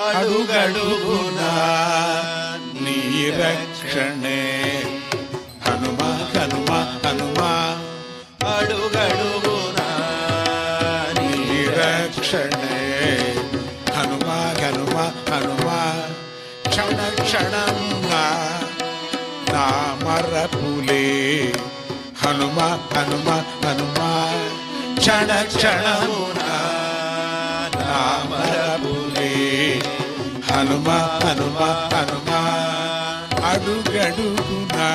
అడుగడుగునా నీ రక్షణే హనుమ హనుమ హనుమ అడుగడుగునా నీ రక్షణే హనుమ హనుమ హనుమ క్షణ క్షణమునా నా మరపులే హనుమ హనుమ హనుమ క్షణ క్షణమునా నా మరపులే హనుమ హనుమ హనుమ అడుగడుగునా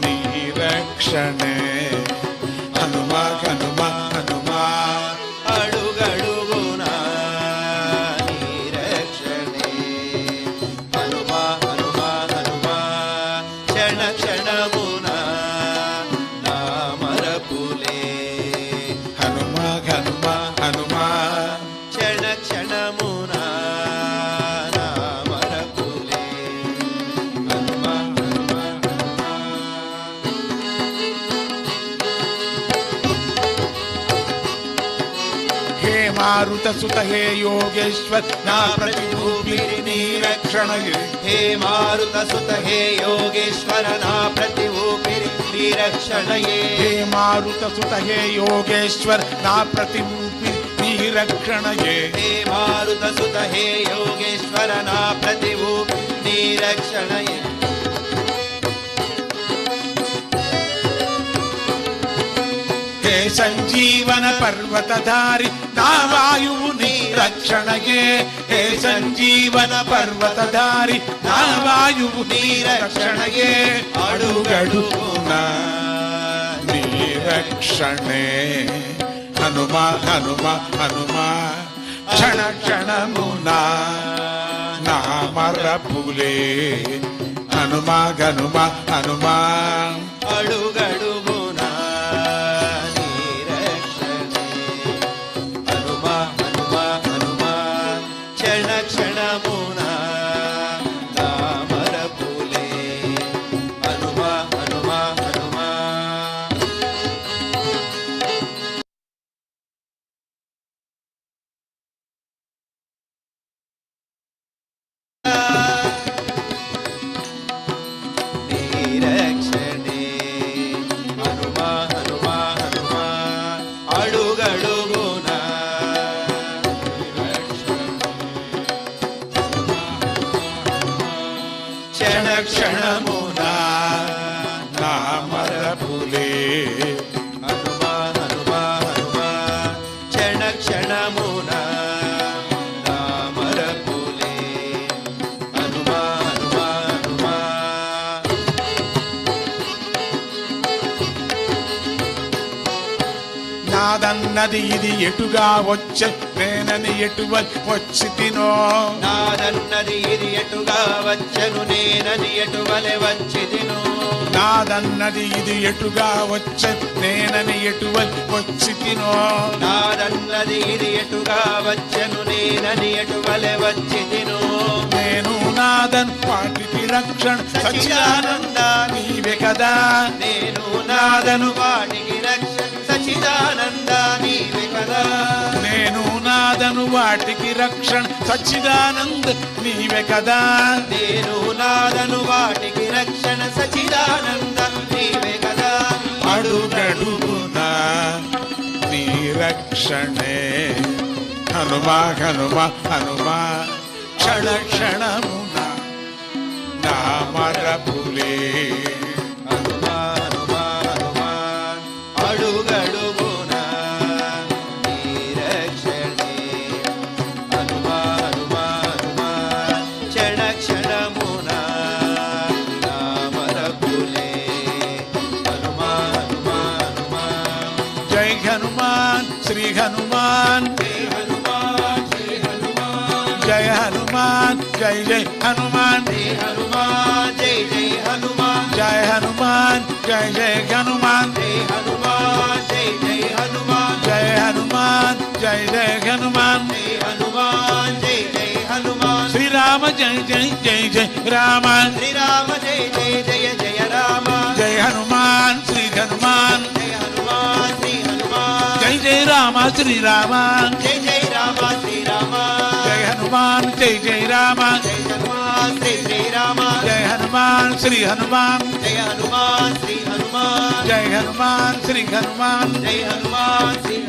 నీ రక్షణే హనుమ హనుమ హనుమ అడుగడుగునా నీ రక్షణే హనుమ హనుమ హనుమ క్షణ క్షణమునా నా మరపులే హనుమ హనుమ హనుమ క్షణ క్షణమునా నా మరపులే హనుమ హనుమ హే మారుత సుత హే యోగేశ్వర్ నా ప్రతిరూపిణి నీ రక్షణయే హే మారుత సుత హే యోగేశ్వర నా ప్రతి ఊపిరి నీ రక్షణయే హే మారుత సుత హే యోగేశ్వర్ నా ప్రతిరూపిణి నీ రక్షణయే హే మారుత సుత హే యోగేశ్వర నా ప్రతి ఊపిరి నీ రక్షణయే హే సంజీవన పర్వతధారి నా వాయువు నీ రక్షణయే హే సంజీవన పర్వతధారి నా వాయువు నీ రక్షణయే అడుగడుగునా నీ రక్షణే హనుమ హనుమ హనుమ క్షణ క్షణమునా నా మరపులే హనుమ హనుమ హనుమ అడుగడుగునా నీ రక్షణే హనుమ హనుమ హనుమ క్షణ క్షణమునా నా మరపులే హనుమ హనుమ హనుమ నీ రక్షణే హనుమ హనుమ హనుమ అడుగడుగునా క్షణ క్షణమునా నా మరపులే హనుమ హనుమ హనుమ క్షణ క్షణమునా నా మరపులే హనుమ హనుమ హనుమ నాదన్నది ఇది ఎటుగా వచ్చే నేనని ఎటువల్ వచ్చి తినో నాదన్నది ఇది ఎటుగా వచ్చను నేనని ఎటువలె వచ్చిదిను నాదన్నది ఇది ఎటుగా వచ్చే నేనని ఎటువల్ వచ్చి తినో నాదన్నది ఇది ఎటుగా వచ్చను నేనని ఎటువలె వచ్చిదిను నేను నాదన్ వాటికి రక్షణ సచ్చిదానంద నీవే కదా నేను నాదను వాటికి రక్షణ సచిదానంద నీవే కదా నేను నాదను వాటికి రక్షణ సచ్చిదానంద నీవే కదా నేను నాదను వాటికి రక్షణ సచిదానంద నీవే కదా అడుగడుగునా నీ రక్షణే హనుమ హనుమ హనుమ క్షణ క్షణమున నా మరపులే హనుమ హనుమ హనుమ అడుగడుగునా నీ రక్షణే హనుమ హనుమ హనుమ క్షణ క్షణమునా నా మరపులే హనుమ హనుమ హనుమ జై హనుమాన్ శ్రీ హనుమాన్ జయ హనుమాన్ జై జై హనుమాన్ జై హనుమాన్ జై జై హనుమాన్ జయ హనుమాన్ జై జై హనుమాన్ జై హనుమాన్ జై జై హనుమాన్ జయ హనుమాన్ జై జై హనుమాన్ జై హనుమాన్ జై జై హనుమాన్ శ్రీరామ జై జై జై జై రామ శ్రీరామ జయ జయ జయ జయ రామ జై హనుమాన్ శ్రీ హనుమాన్ జయ హనుమాన్ శ్రీ హనుమాన్ జై జై రామ శ్రీరామ జయ జయ రామ శ్రీరామ జయ హనుమాన్ हनुमान जय जय राम जय हनुमान श्री श्री राम जय हनुमान श्री हनुमान जय हनुमान श्री हनुमान जय हनुमान श्री हनुमान जय हनुमान श्री